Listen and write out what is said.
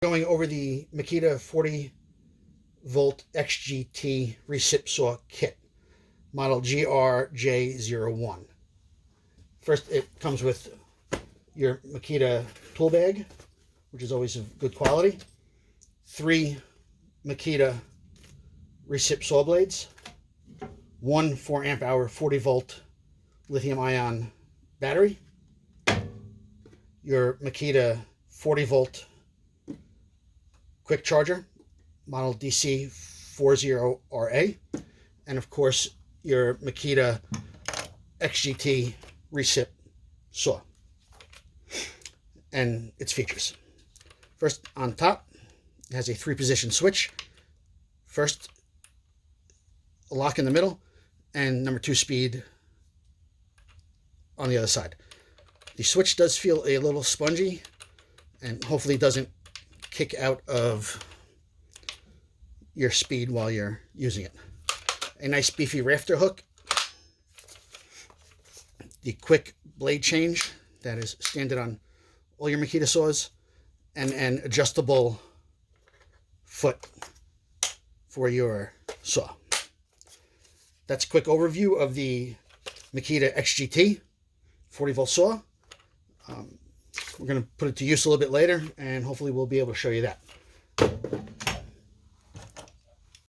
Going over the Makita 40 volt XGT recip saw kit, model GRJ01. First, it comes with your Makita tool bag, which is always of good quality, 3 Makita recip saw blades, 1 4 amp hour 40 volt lithium ion battery, your Makita 40 volt quick charger, model DC40RA, and of course your Makita XGT recip saw and its features. First, on top, it has a 3-position switch. First, a lock in the middle, and number 2 speed on the other side. The switch does feel a little spongy and hopefully doesn't kick out of your speed while you're using it. A nice beefy rafter hook. The quick blade change that is standard on all your Makita saws, and an adjustable foot for your saw. That's a quick overview of the Makita XGT 40 volt saw. We're going to put it to use a little bit later, and hopefully we'll be able to show you that.